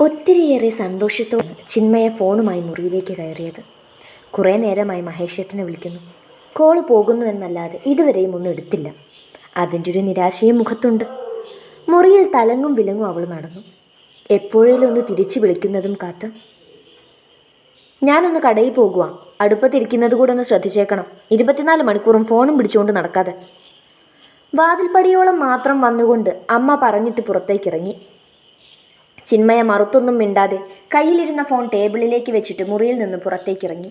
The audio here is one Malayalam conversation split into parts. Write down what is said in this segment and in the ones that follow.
ഒത്തിരിയേറെ സന്തോഷത്തോടെ ചിന്മയ ഫോണുമായി മുറിയിലേക്ക് കയറിയത്. കുറേ നേരമായി മഹേഷേട്ടനെ വിളിക്കുന്നു. കോള് പോകുന്നുവെന്നല്ലാതെ ഇതുവരെയും ഒന്നും എടുത്തില്ല. അതിൻ്റെ ഒരു നിരാശയും മുഖത്തുണ്ട്. മുറിയിൽ തലങ്ങും വിലങ്ങും അവൾ നടന്നു. എപ്പോഴേലും ഒന്ന് തിരിച്ചു വിളിക്കുന്നതും കാത്ത്. ഞാനൊന്ന് കടയിൽ പോകുക, അടുപ്പത്തിരിക്കുന്നത് കൂടെ ഒന്ന് ശ്രദ്ധിച്ചേക്കണം. 24 മണിക്കൂറും ഫോണും പിടിച്ചുകൊണ്ട് നടക്കാതെ. വാതിൽപ്പടിയോളം മാത്രം വന്നുകൊണ്ട് അമ്മ പറഞ്ഞിട്ട് പുറത്തേക്കിറങ്ങി. ചിന്മയ മറുത്തൊന്നും മിണ്ടാതെ കയ്യിലിരുന്ന ഫോൺ ടേബിളിലേക്ക് വെച്ചിട്ട് മുറിയിൽ നിന്ന് പുറത്തേക്കിറങ്ങി.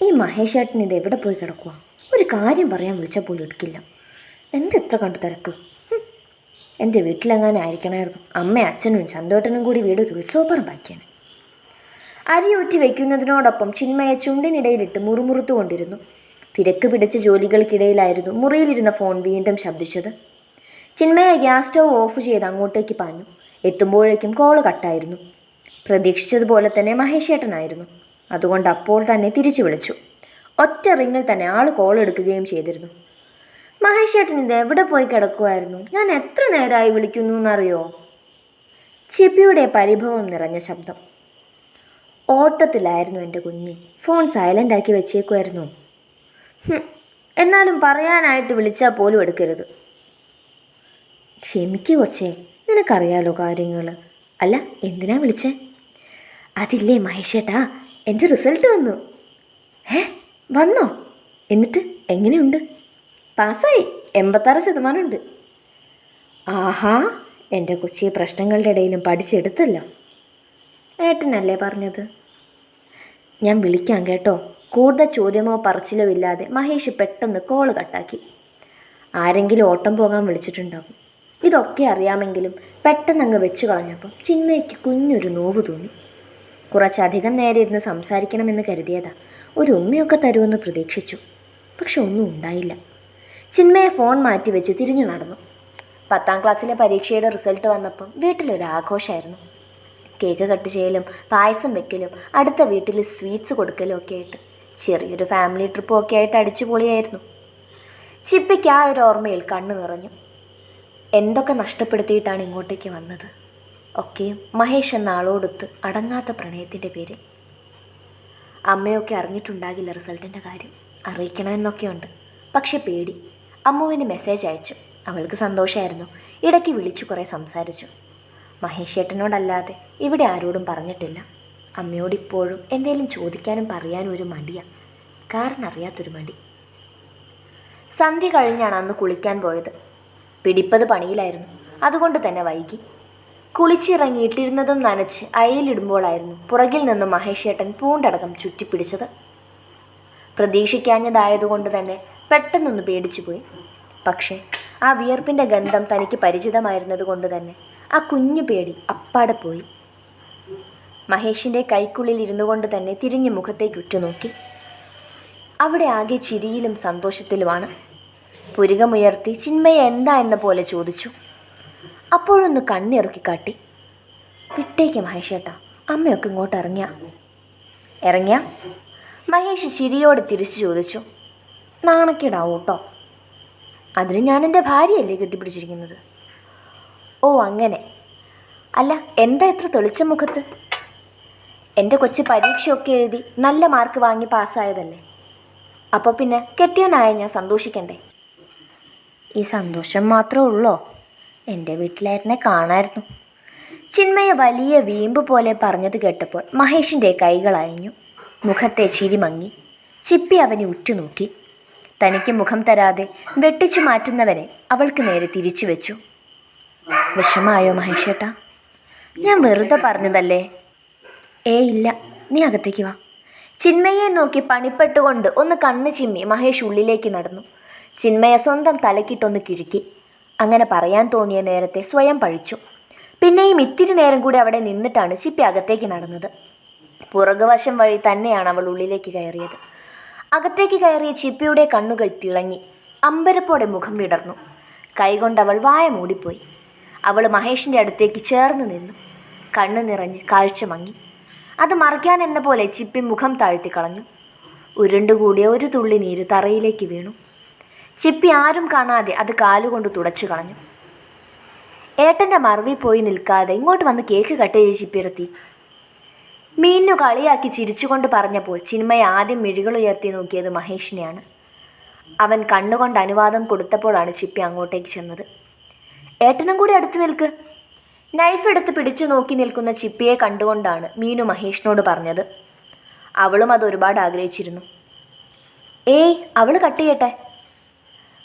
ഈ മഹേഷേട്ടൻ ഇത് എവിടെ പോയി കിടക്കുക? ഒരു കാര്യം പറയാൻ വിളിച്ചാൽ പോലും എടുക്കില്ല. എന്തെത്ര കണ്ടു തിരക്ക്. എൻ്റെ വീട്ടിലെങ്ങാനും ആയിരിക്കണമായിരുന്നു. അമ്മയും അച്ഛനും ചന്തോട്ടനും കൂടി വീട് ഉത്സവപ്പറമ്പാക്കിയാണ്. അരിയൂറ്റി വയ്ക്കുന്നതിനോടൊപ്പം ചിന്മയ ചുണ്ടിനിടയിലിട്ട് മുറുമുറുത്തുകൊണ്ടിരുന്നു. തിരക്ക് പിടിച്ച ജോലികൾക്കിടയിലായിരുന്നു മുറിയിലിരുന്ന ഫോൺ വീണ്ടും ശബ്ദിച്ചത്. ചിന്മയ ഗ്യാസ് സ്റ്റവ് ഓഫ് ചെയ്ത് അങ്ങോട്ടേക്ക് പാഞ്ഞു. എത്തുമ്പോഴേക്കും കോള് കട്ടായിരുന്നു. പ്രതീക്ഷിച്ചതുപോലെ തന്നെ മഹേഷേട്ടനായിരുന്നു. അതുകൊണ്ട് അപ്പോൾ തന്നെ തിരിച്ചു വിളിച്ചു. ഒറ്റ റിങ്ങിൽ തന്നെ ആൾ കോൾ എടുക്കുകയും ചെയ്തിരുന്നു. മഹേഷേട്ടൻ ഇത് എവിടെ പോയി കിടക്കുമായിരുന്നു? ഞാൻ എത്ര നേരമായി വിളിക്കുന്നു എന്നറിയോ? ചിപ്പിയുടെ പരിഭവം നിറഞ്ഞ ശബ്ദം. ഓട്ടത്തിലായിരുന്നു എൻ്റെ കുഞ്ഞ്. ഫോൺ സൈലൻ്റ് ആക്കി വെച്ചേക്കുമായിരുന്നു. എന്നാലും പറയാനായിട്ട് വിളിച്ചാൽ പോലും എടുക്കരുത്. ക്ഷമിക്കൂ കൊച്ചേ, നിനക്കറിയാലോ കാര്യങ്ങൾ. അല്ല, എന്തിനാ വിളിച്ചേ? അതില്ലേ മഹേഷേട്ടാ, എൻ്റെ റിസൾട്ട് വന്നു. വന്നോ? എന്നിട്ട് എങ്ങനെയുണ്ട്? പാസ്സായി, 86% ഉണ്ട്. ആഹാ, എൻ്റെ കൊച്ചി പ്രശ്നങ്ങളുടെ ഇടയിലും പഠിച്ചെടുത്തല്ലോ. ഏട്ടനല്ലേ പറഞ്ഞത്? ഞാൻ വിളിക്കാം കേട്ടോ. കൂടുതൽ ചോദ്യമോ പറച്ചിലോ ഇല്ലാതെ മഹേഷ് പെട്ടെന്ന് കോള് കട്ടാക്കി. ആരെങ്കിലും ഓട്ടം പോകാൻ വിളിച്ചിട്ടുണ്ടാകും. ഇതൊക്കെ അറിയാമെങ്കിലും പെട്ടെന്ന് അങ്ങ് വെച്ചു കളഞ്ഞപ്പം ചിന്മയ്ക്ക് കുഞ്ഞൊരു നോവ് തോന്നി. കുറച്ചധികം നേരെ ഇരുന്ന് സംസാരിക്കണമെന്ന് കരുതിയതാ. ഒരു ഉമ്മയൊക്കെ തരുമെന്ന് പ്രതീക്ഷിച്ചു. പക്ഷെ ഒന്നും ഉണ്ടായില്ല. ചിന്മയെ ഫോൺ മാറ്റിവെച്ച് തിരിഞ്ഞു നടന്നു. 10ാം ക്ലാസ്സിലെ പരീക്ഷയുടെ റിസൾട്ട് വന്നപ്പം വീട്ടിലൊരാഘോഷമായിരുന്നു. കേക്ക് കട്ട് ചെയ്യലും പായസം വെക്കലും അടുത്ത വീട്ടിൽ സ്വീറ്റ്സ് കൊടുക്കലും ഒക്കെ ആയിട്ട് ചെറിയൊരു ഫാമിലി ട്രിപ്പും ഒക്കെ ആയിട്ട് അടിച്ചുപൊളിയായിരുന്നു. ചിപ്പിക്ക് ആ ഒരു ഓർമ്മയിൽ കണ്ണു നിറഞ്ഞു. എന്തൊക്കെ നഷ്ടപ്പെടുത്തിയിട്ടാണ് ഇങ്ങോട്ടേക്ക് വന്നത്? ഒക്കെയും മഹേഷ് എന്ന ആളോടൊത്ത് അടങ്ങാത്ത പ്രണയത്തിൻ്റെ പേര്. അമ്മയൊക്കെ അറിഞ്ഞിട്ടുണ്ടാകില്ല റിസൾട്ടിൻ്റെ കാര്യം. അറിയിക്കണമെന്നൊക്കെയുണ്ട്. പക്ഷെ പേടി. അമ്മുവിന് മെസ്സേജ് അയച്ചു. അവൾക്ക് സന്തോഷമായിരുന്നു. ഇടയ്ക്ക് വിളിച്ചു കുറേ സംസാരിച്ചു. മഹേഷ് ഏട്ടനോടല്ലാതെ ഇവിടെ ആരോടും പറഞ്ഞിട്ടില്ല. അമ്മയോടിപ്പോഴും എന്തെങ്കിലും ചോദിക്കാനും പറയാനും ഒരു മടിയാണ്. കാരണം അറിയാത്തൊരു മടി. സന്ധ്യ കഴിഞ്ഞാണ് അന്ന് കുളിക്കാൻ പോയത്. പിടിപ്പത് പണിയിലായിരുന്നു. അതുകൊണ്ട് തന്നെ വൈകി. കുളിച്ചിറങ്ങിയിട്ടിരുന്നതും നനച്ച് അയയിലിടുമ്പോഴായിരുന്നു പുറകിൽ നിന്നും മഹേഷേട്ടൻ പൂണ്ടടക്കം ചുറ്റിപ്പിടിച്ചത്. പ്രതീക്ഷിക്കാഞ്ഞതായതുകൊണ്ട് തന്നെ പെട്ടെന്നൊന്ന് പേടിച്ചുപോയി. പക്ഷേ ആ വിയർപ്പിൻ്റെ ഗന്ധം തനിക്ക് പരിചിതമായിരുന്നത് കൊണ്ട് തന്നെ ആ കുഞ്ഞു പേടി അപ്പാടെ പോയി. മഹേഷിൻ്റെ കൈക്കുള്ളിൽ ഇരുന്നു കൊണ്ട് തന്നെ തിരിഞ്ഞ് മുഖത്തേക്ക് ഉറ്റുനോക്കി. അവിടെ ആകെ ചിരിയിലും സന്തോഷത്തിലുമാണ്. പുരികമുയർത്തി ചിന്മയ എന്താ എന്ന പോലെ ചോദിച്ചു. അപ്പോഴൊന്ന് കണ്ണിറുക്കി കാട്ടി. വിട്ടേക്ക് മഹേഷേട്ടാ, അമ്മയൊക്കെ ഇങ്ങോട്ട് ഇറങ്ങിയ മഹേഷ് ചിരിയോടെ തിരിച്ചു ചോദിച്ചു. നാണക്കേടാവും കേട്ടോ. അതിന് ഞാൻ എൻ്റെ ഭാര്യയല്ലേ കെട്ടിപ്പിടിച്ചിരിക്കുന്നത്. ഓ അങ്ങനെ. അല്ല, എന്താ ഇത്ര തെളിച്ച മുഖത്ത്? എൻ്റെ കൊച്ചു പരീക്ഷയൊക്കെ എഴുതി നല്ല മാർക്ക് വാങ്ങി പാസ്സായതല്ലേ. അപ്പോൾ പിന്നെ കെട്ടിയവനായ ഞാൻ സന്തോഷിക്കണ്ടേ? ഈ സന്തോഷം മാത്രമേ ഉള്ളോ? എൻ്റെ വീട്ടിലേട്ടനെ കാണായിരുന്നു. ചിന്മയ വലിയ വീമ്പ് പോലെ പറഞ്ഞത് കേട്ടപ്പോൾ മഹേഷിൻ്റെ കൈകൾ അയഞ്ഞു. മുഖത്തെ ചിരി മങ്ങി. ചിപ്പി അവനെ ഉറ്റുനോക്കി. തനിക്ക് മുഖം തരാതെ വെട്ടിച്ചു മാറ്റുന്നവനെ അവൾക്ക് നേരെ തിരിച്ചു വെച്ചു. വിഷമായോ മഹേഷേട്ടാ? ഞാൻ വെറുതെ പറഞ്ഞതല്ലേ. ഇല്ല, നീ അകത്തേക്ക് വാ. ചിന്മയെ നോക്കി പണിപ്പെട്ടുകൊണ്ട് ഒന്ന് കണ്ണ് ചിമ്മി മഹേഷ് ഉള്ളിലേക്ക് നടന്നു. ചിന്മയ സ്വന്തം തലക്കിട്ടൊന്ന് കിഴുക്കി. അങ്ങനെ പറയാൻ തോന്നിയ നേരത്തെ സ്വയം പഴിച്ചു. പിന്നെയും ഇത്തിരി നേരം കൂടി അവിടെ നിന്നിട്ടാണ് ചിപ്പി അകത്തേക്ക് നടന്നത്. പുറകുവശം വഴി തന്നെയാണ് അവൾ ഉള്ളിലേക്ക് കയറിയത്. അകത്തേക്ക് കയറിയ ചിപ്പിയുടെ കണ്ണുകൾ തിളങ്ങി. അമ്പരപ്പോടെ മുഖം വിടർന്നു. കൈകൊണ്ടവൾ വായ മൂടിപ്പോയി. അവൾ മഹേഷിൻ്റെ അടുത്തേക്ക് ചേർന്ന് നിന്നു. കണ്ണു നിറഞ്ഞ് കാഴ്ച മങ്ങി. അത് മറയ്ക്കാൻ എന്ന പോലെ ചിപ്പി മുഖം താഴ്ത്തിക്കളഞ്ഞു. ഉരുണ്ടുകൂടിയ ഒരു തുള്ളി നീര് തറയിലേക്ക് വീണു. ചിപ്പി ആരും കാണാതെ അത് കാലുകൊണ്ട് തുടച്ചു കളഞ്ഞു. ഏട്ടൻ്റെ മറവിൽ പോയി നിൽക്കാതെ ഇങ്ങോട്ട് വന്ന് കേക്ക് കട്ട് ചെയ്ത് ചിപ്പിയെടുത്തി. മീനു കളിയാക്കി ചിരിച്ചുകൊണ്ട് പറഞ്ഞപ്പോൾ ചിന്മയ ആദ്യം മിഴികളുയർത്തി നോക്കിയത് മഹേഷിനെയാണ്. അവൻ കണ്ണുകൊണ്ട് അനുവാദം കൊടുത്തപ്പോഴാണ് ചിപ്പി അങ്ങോട്ടേക്ക് ചെന്നത്. ഏട്ടനും കൂടി അടുത്ത് നിൽക്ക്. നൈഫ് എടുത്ത് പിടിച്ചു നോക്കി നിൽക്കുന്ന ചിപ്പിയെ കണ്ടുകൊണ്ടാണ് മീനു മഹേഷിനോട് പറഞ്ഞത്. അവളും അത് ഒരുപാട് ആഗ്രഹിച്ചിരുന്നു. ഏയ്, അവൾ കട്ട് ചെയ്യട്ടെ.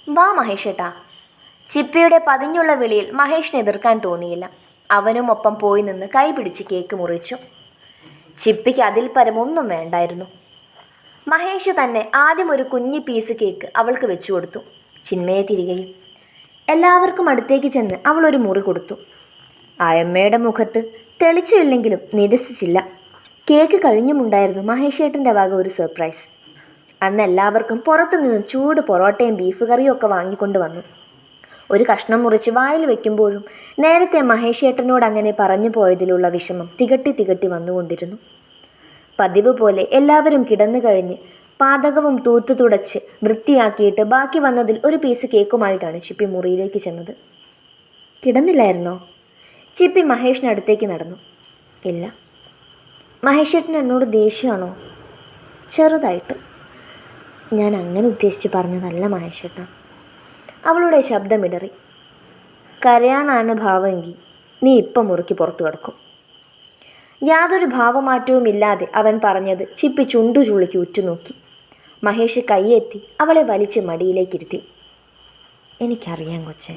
വാ മഹേഷേട്ടാ. ചിപ്പിയുടെ പതിഞ്ഞുള്ള വിളിയിൽ മഹേഷിനെ എതിർക്കാൻ തോന്നിയില്ല. അവനും ഒപ്പം പോയി നിന്ന് കൈ പിടിച്ച് കേക്ക് മുറിച്ചു. ചിപ്പിക്ക് അതിൽ പരമൊന്നും വേണ്ടായിരുന്നു. മഹേഷ് തന്നെ ആദ്യം ഒരു കുഞ്ഞി പീസ് കേക്ക് അവൾക്ക് വെച്ചു കൊടുത്തു. ചിന്മയെ തിരികെയും. എല്ലാവർക്കും അടുത്തേക്ക് ചെന്ന് അവൾ ഒരു മുറി കൊടുത്തു. ആയമ്മയുടെ മുഖത്ത് തെളിച്ചില്ലെങ്കിലും നിരസിച്ചില്ല. കേക്ക് കഴിഞ്ഞുമുണ്ടായിരുന്നു മഹേഷേട്ടൻ്റെ വക ഒരു സർപ്രൈസ്. അന്ന് എല്ലാവർക്കും പുറത്തുനിന്ന് ചൂട് പൊറോട്ടയും ബീഫ് കറിയും ഒക്കെ വാങ്ങിക്കൊണ്ട് വന്നു. ഒരു കഷ്ണം മുറിച്ച് വായിൽ വെക്കുമ്പോഴും നേരത്തെ മഹേഷേട്ടനോട് അങ്ങനെ പറഞ്ഞു പോയതിലുള്ള വിഷമം തികട്ടി വന്നുകൊണ്ടിരുന്നു. പതിവ് പോലെ എല്ലാവരും കിടന്നു കഴിഞ്ഞ് പാതകവും തൂത്തു തുടച്ച് വൃത്തിയാക്കിയിട്ട് ബാക്കി വന്നതിൽ ഒരു പീസ് കേക്കുമായിട്ടാണ് ചിപ്പി മുറിയിലേക്ക് ചെന്നത്. കിടന്നില്ലായിരുന്നോ? ചിപ്പി മഹേഷിനടുത്തേക്ക് നടന്നു. ഇല്ല. മഹേഷേട്ടൻ എന്നോട് ദേഷ്യമാണോ? ചെറുതായിട്ട്. ഞാൻ അങ്ങനെ ഉദ്ദേശിച്ച് പറഞ്ഞതല്ല മഹേഷേട്ട. അവളുടെ ശബ്ദമിടറി. കരയാനാണ് ഭാവമെങ്കിൽ നീ ഇപ്പം മുറുക്കി പുറത്തു കിടക്കും. യാതൊരു ഭാവമാറ്റവുമില്ലാതെ അവൻ പറഞ്ഞത് ചിപ്പി ചുണ്ടു ചുളുക്കി ഉറ്റുനോക്കി. മഹേഷ് കൈയെത്തി അവളെ വലിച്ച് മടിയിലേക്കിരുത്തി. എനിക്കറിയാം കൊച്ചേ,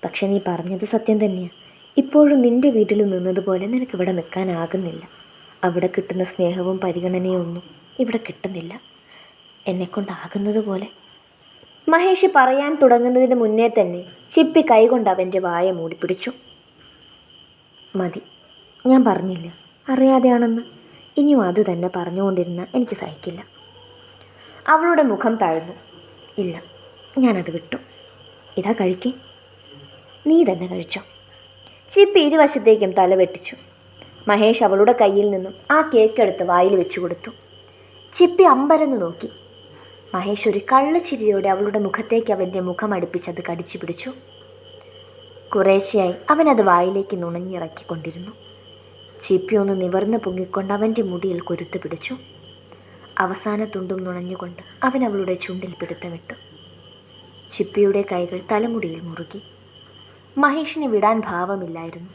പക്ഷെ നീ പറഞ്ഞത് സത്യം തന്നെയാണ്. ഇപ്പോഴും നിൻ്റെ വീട്ടിൽ നിന്നതുപോലെ നിനക്കിവിടെ നിൽക്കാനാകുന്നില്ല. അവിടെ കിട്ടുന്ന സ്നേഹവും പരിഗണനയും ഒന്നും ഇവിടെ കിട്ടുന്നില്ല. എന്നെക്കൊണ്ടാകുന്നത് പോലെ. മഹേഷ് പറയാൻ തുടങ്ങുന്നതിന് മുന്നേ തന്നെ ചിപ്പി കൈകൊണ്ട് അവൻ്റെ വായ മൂടിപ്പിടിച്ചു. മതി, ഞാൻ പറഞ്ഞില്ല അറിയാതെയാണെന്ന്. ഇനിയും അത് തന്നെ പറഞ്ഞുകൊണ്ടിരുന്ന എനിക്ക് സഹിക്കില്ല. അവളുടെ മുഖം താഴ്ന്നു. ഇല്ല, ഞാനത് വിട്ടു. ഇതാ കഴിക്കേ. നീ തന്നെ കഴിച്ചോ. ചിപ്പി ഇരുവശത്തേക്കും തല വെട്ടിച്ചു. മഹേഷ് അവളുടെ കയ്യിൽ നിന്നും ആ കേക്കെടുത്ത് വായിൽ വെച്ചു കൊടുത്തു. ചിപ്പി അമ്പരന്ന് നോക്കി. മഹേഷ് ഒരു കള്ളച്ചിരിയോടെ അവളുടെ മുഖത്തേക്ക് അവൻ്റെ മുഖം അടുപ്പിച്ചത് കടിച്ചു പിടിച്ചു. കുറേശ്ശെയായി അവനത് വായിലേക്ക് നുണഞ്ഞിറക്കിക്കൊണ്ടിരുന്നു. ചിപ്പി ഒന്ന് നിവർന്ന് പൊങ്ങിക്കൊണ്ട് അവൻ്റെ മുടിയിൽ കൊരുത്ത് പിടിച്ചു. അവസാന തുണ്ടും നുണഞ്ഞുകൊണ്ട് അവൻ അവളുടെ ചുണ്ടിൽ പിടുത്തമിട്ടു. ചിപ്പിയുടെ കൈകൾ തലമുടിയിൽ മുറുകി. മഹേഷിനെ വിടാൻ ഭാവമില്ലായിരുന്നു.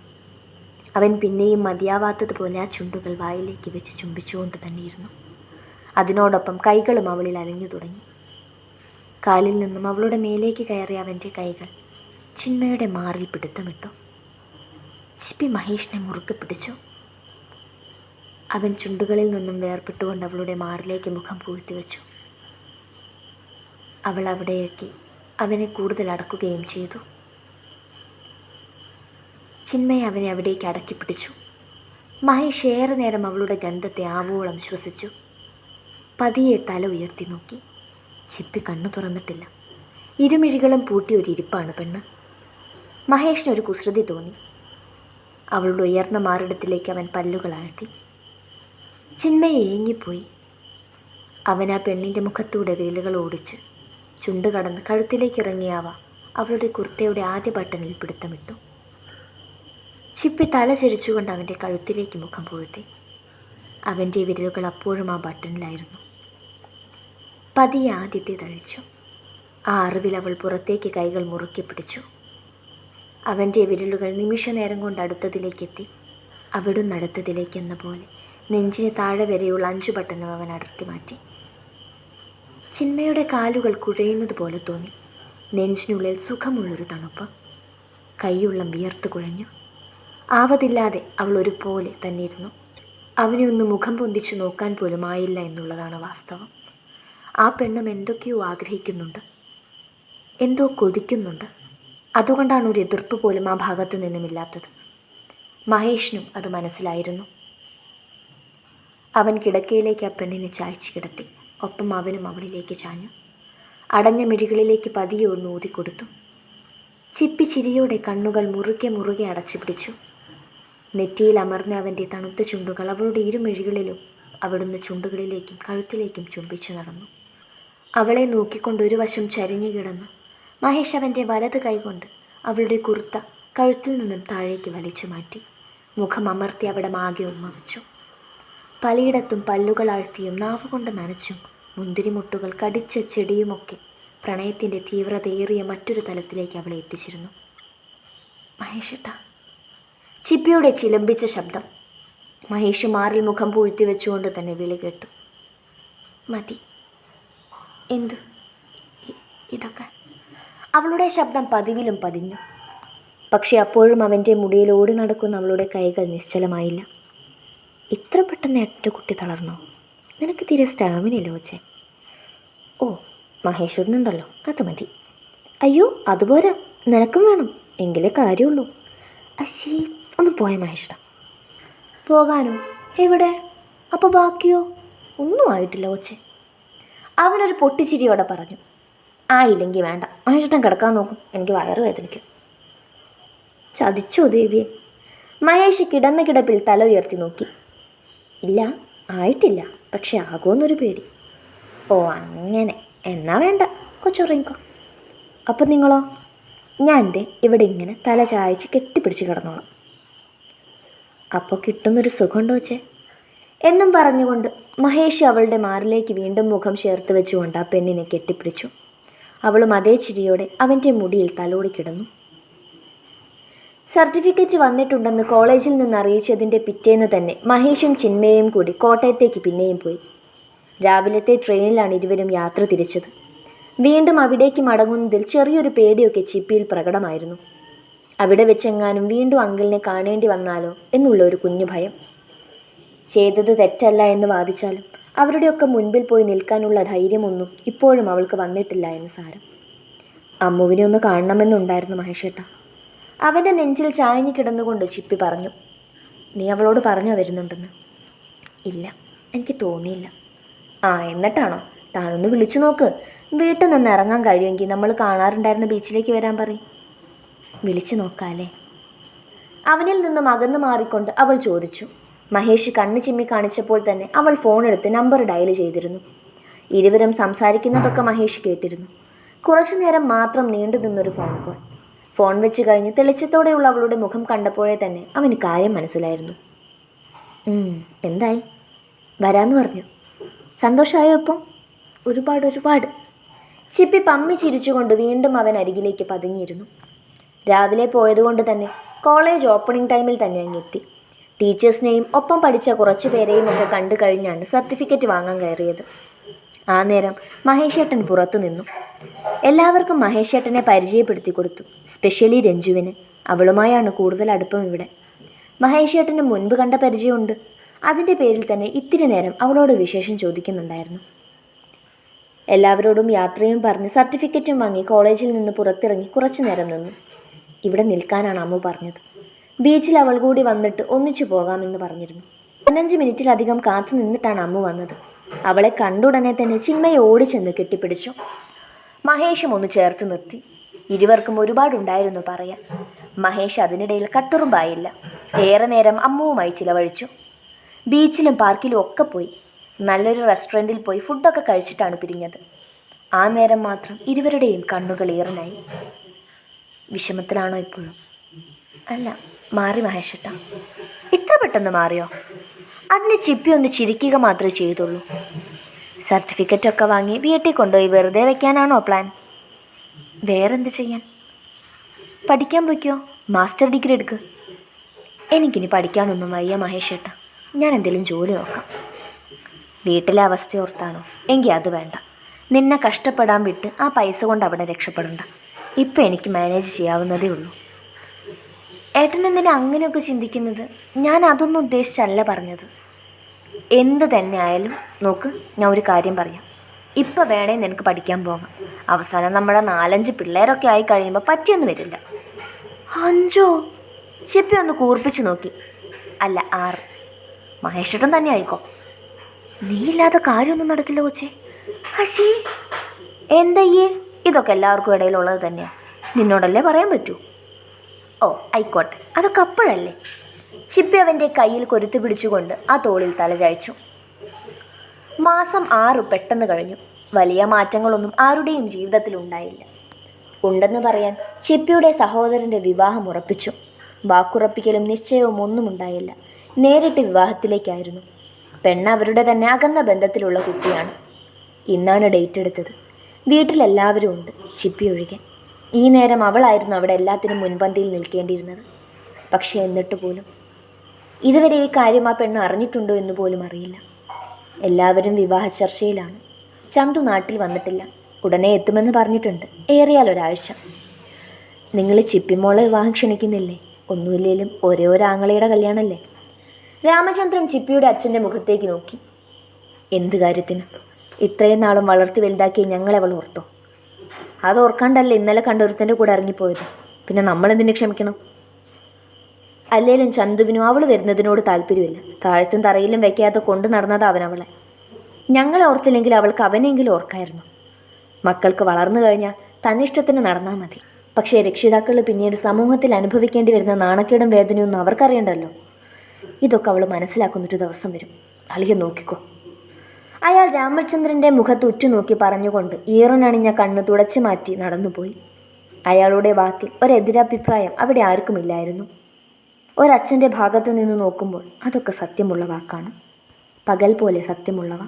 അവൻ പിന്നെയും മതിയാവാത്തതുപോലെ ആ ചുണ്ടുകൾ വായിലേക്ക് വെച്ച് ചുംബിച്ചുകൊണ്ട് തന്നെയിരുന്നു. അതിനോടൊപ്പം കൈകളും അവളിൽ അലഞ്ഞു തുടങ്ങി. കാലിൽ നിന്നും അവളുടെ മേലേക്ക് കയറിയ അവൻ്റെ കൈകൾ ചിന്മയുടെ മാറിൽ പിടുത്തമിട്ടു. ചിപ്പി മഹേഷിനെ മുറുക്കി പിടിച്ചു. അവൻ ചുണ്ടുകളിൽ നിന്നും വേർപെട്ടുകൊണ്ട് അവളുടെ മാറിലേക്ക് മുഖം പൂഴ്ത്തി വെച്ചു. അവൾ അവിടേക്ക് അവനെ കൂടുതൽ അടക്കുകയും ചെയ്തു. ചിന്മയെ അവനെ അവിടേക്ക് അടക്കി പിടിച്ചു. മഹേഷ് ഏറെ നേരം അവളുടെ ഗന്ധത്തെ ആവോളം ശ്വസിച്ചു. പതിയെ തല ഉയർത്തി നോക്കി. ചിപ്പി കണ്ണു തുറന്നിട്ടില്ല. ഇരുമിഴികളും പൂട്ടിയ ഒരു ഇരിപ്പാണ് പെണ്ണ്. മഹേഷിനൊരു കുസൃതി തോന്നി. അവളുടെ ഉയർന്ന മാറിടത്തിലേക്ക് അവൻ പല്ലുകൾ ആഴ്ത്തി. ചിന്മയെ ഏങ്ങിപ്പോയി. അവൻ ആ പെണ്ണിൻ്റെ മുഖത്തൂടെ വിരലുകൾ ഓടിച്ച് ചുണ്ട് കടന്ന് കഴുത്തിലേക്ക് ഇറങ്ങിയാവ അവളുടെ കുർത്തയുടെ ആദ്യ ബട്ടണിൽ പിടുത്തമിട്ടു. ചിപ്പി തല ചരിച്ചുകൊണ്ട് അവൻ്റെ കഴുത്തിലേക്ക് മുഖം പൂഴ്ത്തി. അവൻ്റെ വിരലുകൾ അപ്പോഴും ആ ബട്ടണിലായിരുന്നു. പതിയെ ആദ്യത്തെ തഴിച്ചു. ആ അറിവിൽ അവൾ പുറത്തേക്ക് കൈകൾ മുറുക്കി പിടിച്ചു. അവൻ്റെ വിരലുകൾ നിമിഷ നേരം കൊണ്ട് അടുത്തതിലേക്കെത്തി. അവിടുന്ന് അടുത്തതിലേക്കെന്ന പോലെ നെഞ്ചിന് താഴെ വരെയുള്ള 5 ബട്ടണും അവൻ അടർത്തി മാറ്റി. ചിന്മയുടെ കാലുകൾ കുഴയുന്നത് പോലെ തോന്നി. നെഞ്ചിനുള്ളിൽ സുഖമുള്ളൊരു തണുപ്പ്. കൈയുള്ളം വിയർത്ത് കുഴഞ്ഞു. ആവതില്ലാതെ അവൾ ഒരുപോലെ തന്നെ ഇരുന്നു. അവനെ ഒന്ന് മുഖം പൊന്തിച്ച് നോക്കാൻ പോലും ആയില്ല എന്നുള്ളതാണ് വാസ്തവം. ആ പെണ്ണും എന്തൊക്കെയോ ആഗ്രഹിക്കുന്നുണ്ട്, എന്തോ കൊതിക്കുന്നുണ്ട്. അതുകൊണ്ടാണ് ഒരു എതിർപ്പ് പോലും ആ ഭാഗത്തു നിന്നുമില്ലാത്തത്. മഹേഷിനും അത് മനസ്സിലായിരുന്നു. അവൻ കിടക്കയിലേക്ക് ആ പെണ്ണിനെ ചായച്ചു കിടത്തി. ഒപ്പം അവനും അവളിലേക്ക് ചാഞ്ഞു. അടഞ്ഞ മിഴികളിലേക്ക് പതിയെ ഒന്ന് ഊതിക്കൊടുത്തു. ചിപ്പി ചിരിയോടെ കണ്ണുകൾ മുറുകെ അടച്ചു പിടിച്ചു. നെറ്റിയിൽ അമർന്ന അവൻ്റെ തണുത്ത ചുണ്ടുകൾ അവളുടെ ഇരുമിഴികളിലും അവിടുന്ന് ചുണ്ടുകളിലേക്കും കഴുത്തിലേക്കും ചുംബിച്ചു നടന്നു. അവളെ നോക്കിക്കൊണ്ട് ഒരു വശം ചരിഞ്ഞു കിടന്നു. മഹേഷ് അവൻ്റെ വലത് കൈകൊണ്ട് അവളുടെ കുർത്ത കഴുത്തിൽ നിന്നും താഴേക്ക് വലിച്ചു മാറ്റി മുഖം അമർത്തി അവിടെ മാകെ ഉമ്മ വച്ചു. പലയിടത്തും പല്ലുകൾ ആഴ്ത്തിയും നാവുകൊണ്ട് നനച്ചും മുന്തിരിമുട്ടുകൾ കടിച്ച ചെടിയുമൊക്കെ പ്രണയത്തിൻ്റെ തീവ്രതയേറിയ മറ്റൊരു തലത്തിലേക്ക് അവളെ എത്തിച്ചിരുന്നു. മഹേഷേട്ടാ. ചിപ്പിയുടെ ചിലമ്പിച്ച ശബ്ദം. മഹേഷ് മാറിൽ മുഖം പൂഴ്ത്തി വെച്ചുകൊണ്ട് തന്നെ വിളി കേട്ടു. മതി. എന്ത് ഇതൊക്കെ? അവളുടെ ശബ്ദം പതിവിലും പതിഞ്ഞു. പക്ഷെ അപ്പോഴും അവൻ്റെ മുടിയിൽ ഓടി നടക്കുന്ന അവളുടെ കൈകൾ നിശ്ചലമായില്ല. ഇത്ര പെട്ടെന്ന് എൻ്റെ കുട്ടി തളർന്നോ? നിനക്ക് തീരെ സ്റ്റാമിനയില്ല കൊച്ചേ. ഓ, മഹേശ്വരനുണ്ടല്ലോ, അത് മതി. അയ്യോ അതുപോരാ, നിനക്കും വേണം, എങ്കിലേ കാര്യമുള്ളൂ. അശ്ശീ, ഒന്ന് പോയ മഹേശ്വര. പോകാനോ? എവിടെ? അപ്പോൾ ബാക്കിയോ? ഒന്നും ആയിട്ടില്ല കൊച്ചേ. അവനൊരു പൊട്ടിച്ചിരിയോടെ പറഞ്ഞു. ആയില്ലെങ്കിൽ വേണ്ട, മഹേശ്വരൻ കിടക്കാൻ നോക്കും, എനിക്ക് വയറ് വേദനിക്കും. ചതിച്ചോ ദേവിയെ? മഹേഷ് കിടന്ന കിടപ്പിൽ തല ഉയർത്തി നോക്കി. ഇല്ല, ആയിട്ടില്ല, പക്ഷെ ആകുമെന്നൊരു പേടി. ഓ അങ്ങനെ, എന്നാ വേണ്ട, കൊച്ചുറങ്ങിക്കോ. അപ്പം നിങ്ങളോ? ഞാൻ ദേ ഇവിടെ ഇങ്ങനെ തല ചായച്ച് കെട്ടിപ്പിടിച്ച് കിടന്നോളാം. അപ്പോൾ കിട്ടുന്നൊരു സുഖമുണ്ടോ വെച്ചേ എന്നും പറഞ്ഞുകൊണ്ട് മഹേഷ് അവളുടെ മാറിലേക്ക് വീണ്ടും മുഖം ചേർത്ത് വെച്ചുകൊണ്ട് ആ പെണ്ണിനെ കെട്ടിപ്പിടിച്ചു. അവളും അതേ ചിരിയോടെ അവൻ്റെ മുടിയിൽ തലോടി കിടന്നു. സർട്ടിഫിക്കറ്റ് വന്നിട്ടുണ്ടെന്ന് കോളേജിൽ നിന്ന് അറിയിച്ചതിൻ്റെ പിറ്റേന്ന് തന്നെ മഹേഷും ചിന്മയും കൂടി കോട്ടയത്തേക്ക് പിന്നെയും പോയി. രാവിലത്തെ ട്രെയിനിലാണ് ഇരുവരും യാത്ര തിരിച്ചത്. വീണ്ടും അവിടേക്ക് മടങ്ങുന്നതിൽ ചെറിയൊരു പേടിയൊക്കെ ചിപ്പിയിൽ പ്രകടമായിരുന്നു. അവിടെ വെച്ചെങ്ങാനും വീണ്ടും അങ്കിളിനെ കാണേണ്ടി വന്നാലോ എന്നുള്ള ഒരു കുഞ്ഞു ഭയം. ചെയ്തത് തെറ്റല്ല എന്ന് വാദിച്ചാലും അവരുടെയൊക്കെ മുൻപിൽ പോയി നിൽക്കാനുള്ള ധൈര്യമൊന്നും ഇപ്പോഴും അവൾക്ക് വന്നിട്ടില്ല എന്ന് സാരം. അമ്മുവിനെ ഒന്ന് കാണണമെന്നുണ്ടായിരുന്നു മഹേഷേട്ട. അവൻ്റെ നെഞ്ചിൽ ചായഞ്ഞു കിടന്നുകൊണ്ട് ചിപ്പി പറഞ്ഞു. നീ അവളോട് പറഞ്ഞോ വരുന്നുണ്ടെന്ന്? ഇല്ല, എനിക്ക് തോന്നിയില്ല. ആ എന്നിട്ടാണോ? താനൊന്ന് വിളിച്ചു നോക്ക്. വീട്ടിൽ നിന്ന് ഇറങ്ങാൻ കഴിയുമെങ്കിൽ നമ്മൾ കാണാറുണ്ടായിരുന്ന ബീച്ചിലേക്ക് വരാൻ പറയും. വിളിച്ചു നോക്കാല്ലേ? അവനിൽ നിന്നും അകന്നു മാറിക്കൊണ്ട് അവൾ ചോദിച്ചു. മഹേഷ് കണ്ണ് ചിമ്മി കാണിച്ചപ്പോൾ തന്നെ അവൾ ഫോണെടുത്ത് നമ്പർ ഡയൽ ചെയ്തിരുന്നു. ഇരുവരും സംസാരിക്കുന്നതൊക്കെ മഹേഷ് കേട്ടിരുന്നു. കുറച്ചു നേരം മാത്രം നീണ്ടു നിന്നൊരു ഫോൺ കോൾ. ഫോൺ വെച്ച് കഴിഞ്ഞ് തെളിച്ചത്തോടെയുള്ള അവളുടെ മുഖം കണ്ടപ്പോഴേ തന്നെ അവന് കാര്യം മനസ്സിലായിരുന്നു. എന്തായി? വരാമെന്ന് പറഞ്ഞു. സന്തോഷമായോ ഇപ്പം? ഒരുപാട്. ചിപ്പി പമ്മി ചിരിച്ചുകൊണ്ട് വീണ്ടും അവൻ അരികിലേക്ക് പതുങ്ങിയിരുന്നു. രാവിലെ പോയതുകൊണ്ട് തന്നെ കോളേജ് ഓപ്പണിംഗ് ടൈമിൽ തന്നെ അങ്ങെത്തി. ടീച്ചേഴ്സിനെയും ഒപ്പം പഠിച്ച കുറച്ചു പേരെയും ഒക്കെ കണ്ടു കഴിഞ്ഞാണ് സർട്ടിഫിക്കറ്റ് വാങ്ങാൻ കയറിയത്. ആ നേരം മഹേഷേട്ടൻ പുറത്തു നിന്നു. എല്ലാവർക്കും മഹേഷേട്ടനെ പരിചയപ്പെടുത്തി കൊടുത്തു. സ്പെഷ്യലി രഞ്ജുവിന്. അവളുമായാണ് കൂടുതൽ അടുപ്പം ഇവിടെ. മഹേഷേട്ടന് മുൻപ് കണ്ട പരിചയമുണ്ട്. അതിൻ്റെ പേരിൽ തന്നെ ഇത്തിരി നേരം അവളോട് വിശേഷം ചോദിക്കുന്നുണ്ടായിരുന്നു. എല്ലാവരോടും യാത്രയും പറഞ്ഞ് സർട്ടിഫിക്കറ്റും വാങ്ങി കോളേജിൽ നിന്ന് പുറത്തിറങ്ങി കുറച്ചു നേരം നിന്നു. ഇവിടെ നിൽക്കാനാണ് അമ്മു പറഞ്ഞത്. ബീച്ചിൽ അവൾ കൂടി വന്നിട്ട് ഒന്നിച്ചു പോകാമെന്ന് പറഞ്ഞിരുന്നു. 15 മിനിറ്റിലധികം കാത്തു നിന്നിട്ടാണ് അമ്മു വന്നത്. അവളെ കണ്ടുടനെ തന്നെ ചിന്മയെ ഓടിച്ചെന്ന് കെട്ടിപ്പിടിച്ചു. മഹേഷും ഒന്ന് ചേർത്ത് നിർത്തി. ഇരുവർക്കും ഒരുപാടുണ്ടായിരുന്നു പറയാൻ. മഹേഷ് അതിനിടയിൽ കട്ടുറുമ്പായില്ല. ഏറെ നേരം അമ്മുവുമായി ചിലവഴിച്ചു. ബീച്ചിലും പാർക്കിലും ഒക്കെ പോയി. നല്ലൊരു റെസ്റ്റോറൻറ്റിൽ പോയി ഫുഡൊക്കെ കഴിച്ചിട്ടാണ് പിരിഞ്ഞത്. ആ നേരം മാത്രം ഇരുവരുടെയും കണ്ണുകൾ ഈറനായി. വിഷമത്തിലാണോ ഇപ്പോഴും? അല്ല, മാറി മഹേഷേട്ടാ. ഇത്ര പെട്ടെന്ന് മാറിയോ? അതിന് ചിപ്പി ഒന്ന് ചിരിക്കുക മാത്രമേ ചെയ്തുള്ളൂ. സർട്ടിഫിക്കറ്റൊക്കെ വാങ്ങി വീട്ടിൽ കൊണ്ടുപോയി വെറുതെ വയ്ക്കാനാണോ പ്ലാൻ? വേറെന്ത് ചെയ്യാൻ? പഠിക്കാൻ പോയിക്കോ, മാസ്റ്റർ ഡിഗ്രി എടുക്ക്. എനിക്കിനി പഠിക്കാനൊന്നും വയ്യ മഹേഷേട്ടാ. ഞാൻ എന്തെങ്കിലും ജോലി നോക്കാം. വീട്ടിലെ അവസ്ഥ ഓർത്താണോ? എങ്കിൽ അത് വേണ്ട. നിന്നെ കഷ്ടപ്പെടാൻ വിട്ട് ആ പൈസ കൊണ്ട് അവിടെ രക്ഷപ്പെടണ്ട. ഇപ്പം എനിക്ക് മാനേജ് ചെയ്യാവുന്നതേ ഉള്ളൂ. ഏട്ടൻ എന്തിനാ അങ്ങനെയൊക്കെ ചിന്തിക്കുന്നത്? ഞാൻ അതൊന്നും ഉദ്ദേശിച്ചല്ല പറഞ്ഞത്. എന്ത് തന്നെ ആയാലും നോക്ക്, ഞാൻ ഒരു കാര്യം പറയാം. ഇപ്പം വേണേ നിനക്ക് പഠിക്കാൻ പോകാം. അവസാനം നമ്മുടെ 4-5 പിള്ളേരൊക്കെ ആയി കഴിയുമ്പോൾ പറ്റിയൊന്നും വരില്ല. 5? ചിപ്പി ഒന്ന് കൂർപ്പിച്ച് നോക്കി. അല്ല 6. മഹേഷേട്ടൻ തന്നെ ആയിക്കോ. നീ ഇല്ലാത്ത കാര്യമൊന്നും നടക്കില്ല കൊച്ചേ. ഹശി, എന്തയ്യേ? ഇതൊക്കെ എല്ലാവർക്കും ഇടയിലുള്ളത് തന്നെയാണ്. നിന്നോടല്ലേ പറയാൻ പറ്റൂ. ഓ ആയിക്കോട്ടെ, അതൊക്കെ അപ്പോഴല്ലേ. ചിപ്പി അവൻ്റെ കയ്യിൽ കൊരുത്തു പിടിച്ചുകൊണ്ട് ആ തോളിൽ തലചായ്ച്ചു. മാസം 6 പെട്ടെന്ന് കഴിഞ്ഞു. വലിയ മാറ്റങ്ങളൊന്നും ആരുടെയും ജീവിതത്തിൽ ഉണ്ടായില്ല. ഉണ്ടെന്ന് പറയാൻ ചിപ്പിയുടെ സഹോദരൻ്റെ വിവാഹം ഉറപ്പിച്ചു. വാക്കുറപ്പിക്കലും നിശ്ചയവും ഒന്നും ഉണ്ടായില്ല. നേരിട്ട് വിവാഹത്തിലേക്കായിരുന്നു. പെണ്ണ് അവരുടെ തന്നെ അകന്ന ബന്ധത്തിലുള്ള കുട്ടിയാണ്. ഇന്നാണ് ഡേറ്റ് എടുത്തത്. വീട്ടിലെല്ലാവരും ഉണ്ട്, ചിപ്പി ഒഴികെ. ഈ നേരം അവളായിരുന്നു അവിടെ എല്ലാത്തിനും മുൻപന്തിയിൽ നിൽക്കേണ്ടിയിരുന്നത്. പക്ഷേ എന്നിട്ട് പോലും ഇതുവരെ ഈ കാര്യം ആ പെണ്ണ് അറിഞ്ഞിട്ടുണ്ടോ എന്ന് പോലും അറിയില്ല. എല്ലാവരും വിവാഹ ചർച്ചയിലാണ്. ചന്തു നാട്ടിൽ വന്നിട്ടില്ല. ഉടനെ എത്തുമെന്ന് പറഞ്ഞിട്ടുണ്ട്. ഏറിയാൽ ഒരാഴ്ച. നിങ്ങൾ ചിപ്പിമോളെ വിവാഹം ക്ഷണിക്കുന്നില്ലേ? ഒന്നുമില്ലേലും ഒരേ ഒരു ആങ്ങളയുടെ കല്യാണമല്ലേ? രാമചന്ദ്രൻ ചിപ്പിയുടെ അച്ഛൻ്റെ മുഖത്തേക്ക് നോക്കി. എന്ത് കാര്യത്തിന്? ഇത്രയും നാളും വളർത്തി വലുതാക്കി ഞങ്ങളെ അവൾ ഓർത്തോ? അത് ഓർക്കാണ്ടല്ലേ ഇന്നലെ കണ്ടൊരുത്തൻ്റെ കൂടെ ഇറങ്ങിപ്പോയത്. പിന്നെ നമ്മളെന്തിനു ക്ഷമിക്കണം? അല്ലേലും ചന്തുവിനും അവൾ വരുന്നതിനോട് താല്പര്യമില്ല. താഴത്തും തറയിലും വയ്ക്കാതെ കൊണ്ടു നടന്നത് അവനവളെ. ഞങ്ങളെ ഓർത്തില്ലെങ്കിൽ അവൾക്ക് അവനെങ്കിലും ഓർക്കായിരുന്നു. മക്കൾക്ക് വളർന്നു കഴിഞ്ഞാൽ തന്നിഷ്ടത്തിന് നടന്നാൽ മതി. പക്ഷേ രക്ഷിതാക്കൾ പിന്നീട് സമൂഹത്തിൽ അനുഭവിക്കേണ്ടി വരുന്ന നാണക്കേടും വേദനയൊന്നും അവർക്കറിയണ്ടല്ലോ. ഇതൊക്കെ അവൾ മനസ്സിലാക്കുന്നൊരു ദിവസം വരും. അളിയെ നോക്കിക്കോ. അയാൾ രാമചന്ദ്രൻ്റെ മുഖത്ത് ഉറ്റുനോക്കി പറഞ്ഞുകൊണ്ട് ഈറനണിഞ്ഞ കണ്ണ് തുടച്ചു മാറ്റി നടന്നുപോയി. അയാളുടെ വാക്കിൽ ഒരെതിരഭിപ്രായം അവിടെ ആർക്കുമില്ലായിരുന്നു. ഒരച്ഛൻ്റെ ഭാഗത്ത് നിന്ന് നോക്കുമ്പോൾ അതൊക്കെ സത്യമുള്ള വാക്കാണ്. പകൽ പോലെ സത്യമുള്ളവ.